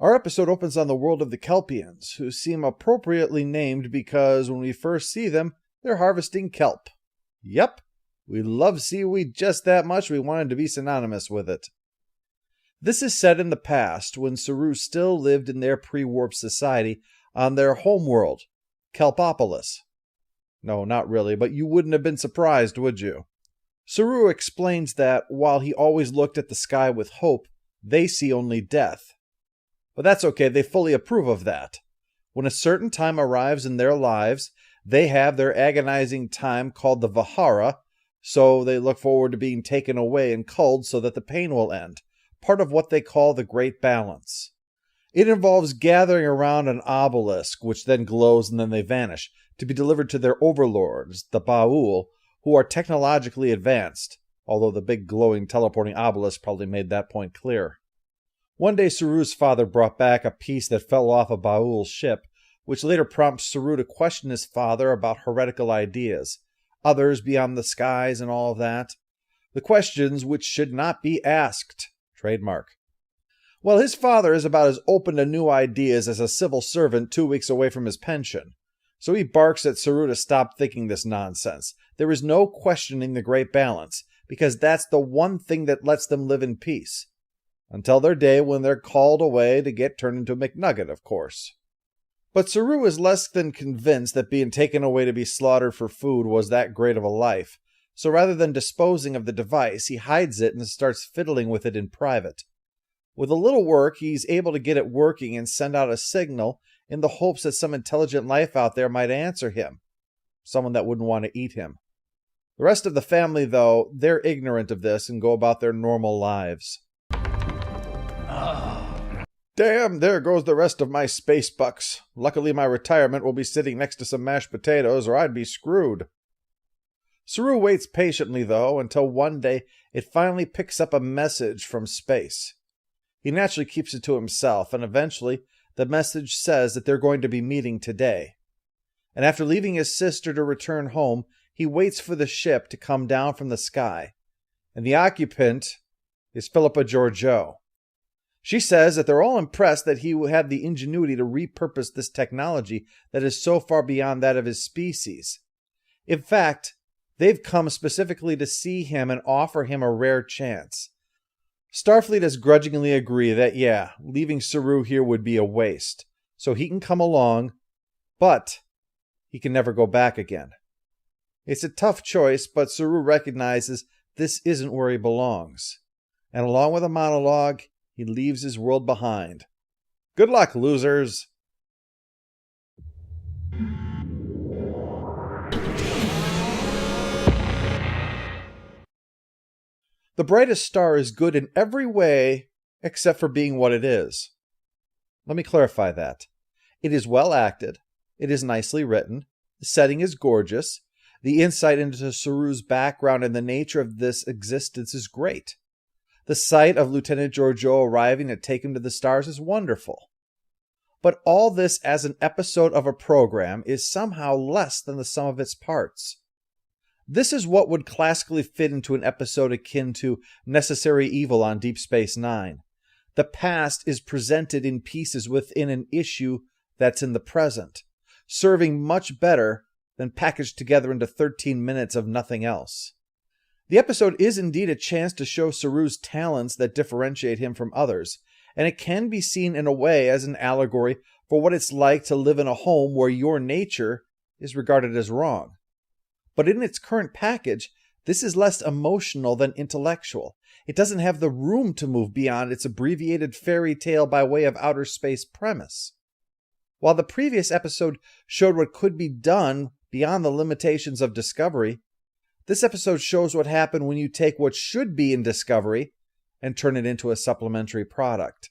Our episode opens on the world of the Kelpians, who seem appropriately named because when we first see them, they're harvesting kelp. Yep, we love seaweed just that much we wanted to be synonymous with it. This is set in the past, when Saru still lived in their pre-warp society on their homeworld, Kelpopolis. No, not really, but you wouldn't have been surprised, would you? Saru explains that while he always looked at the sky with hope, they see only death. But that's okay, they fully approve of that. When a certain time arrives in their lives, they have their agonizing time called the Vihara, so they look forward to being taken away and culled so that the pain will end, part of what they call the Great Balance. It involves gathering around an obelisk, which then glows and then they vanish, to be delivered to their overlords, the Baul, who are technologically advanced, although the big glowing teleporting obelisk probably made that point clear. One day Saru's father brought back a piece that fell off a Baul's ship, which later prompts Saru to question his father about heretical ideas, others beyond the skies and all of that. The questions which should not be asked. Trademark. Well, his father is about as open to new ideas as a civil servant 2 weeks away from his pension. So he barks at Saru to stop thinking this nonsense. There is no questioning the Great Balance, because that's the one thing that lets them live in peace. Until their day when they're called away to get turned into a McNugget, of course. But Saru is less than convinced that being taken away to be slaughtered for food was that great of a life, so rather than disposing of the device, he hides it and starts fiddling with it in private. With a little work, he's able to get it working and send out a signal in the hopes that some intelligent life out there might answer him, someone that wouldn't want to eat him. The rest of the family, though, they're ignorant of this and go about their normal lives. Damn, there goes the rest of my space bucks. Luckily my retirement will be sitting next to some mashed potatoes or I'd be screwed. Saru waits patiently, though, until one day it finally picks up a message from space. He naturally keeps it to himself, and eventually the message says that they're going to be meeting today. And after leaving his sister to return home, he waits for the ship to come down from the sky. And the occupant is Philippa Georgiou. She says that they're all impressed that he had the ingenuity to repurpose this technology that is so far beyond that of his species. In fact, they've come specifically to see him and offer him a rare chance. Starfleet has grudgingly agreed that, yeah, leaving Saru here would be a waste, so he can come along, but he can never go back again. It's a tough choice, but Saru recognizes this isn't where he belongs. And along with a monologue, he leaves his world behind. Good luck, losers! The Brightest star is good in every way except for being what it is. Let me clarify that. It is well acted, it is nicely written, the setting is gorgeous, the insight into Saru's background and the nature of this existence is great. The sight of Lieutenant Georgiou arriving to take him to the stars is wonderful. But all this as an episode of a program is somehow less than the sum of its parts. This is what would classically fit into an episode akin to Necessary Evil on Deep Space Nine. The past is presented in pieces within an issue that's in the present, serving much better than packaged together into 13 minutes of nothing else. The episode is indeed a chance to show Saru's talents that differentiate him from others, and it can be seen in a way as an allegory for what it's like to live in a home where your nature is regarded as wrong. But in its current package, this is less emotional than intellectual. It doesn't have the room to move beyond its abbreviated fairy tale by way of outer space premise. While the previous episode showed what could be done beyond the limitations of Discovery, this episode shows what happened when you take what should be in Discovery and turn it into a supplementary product.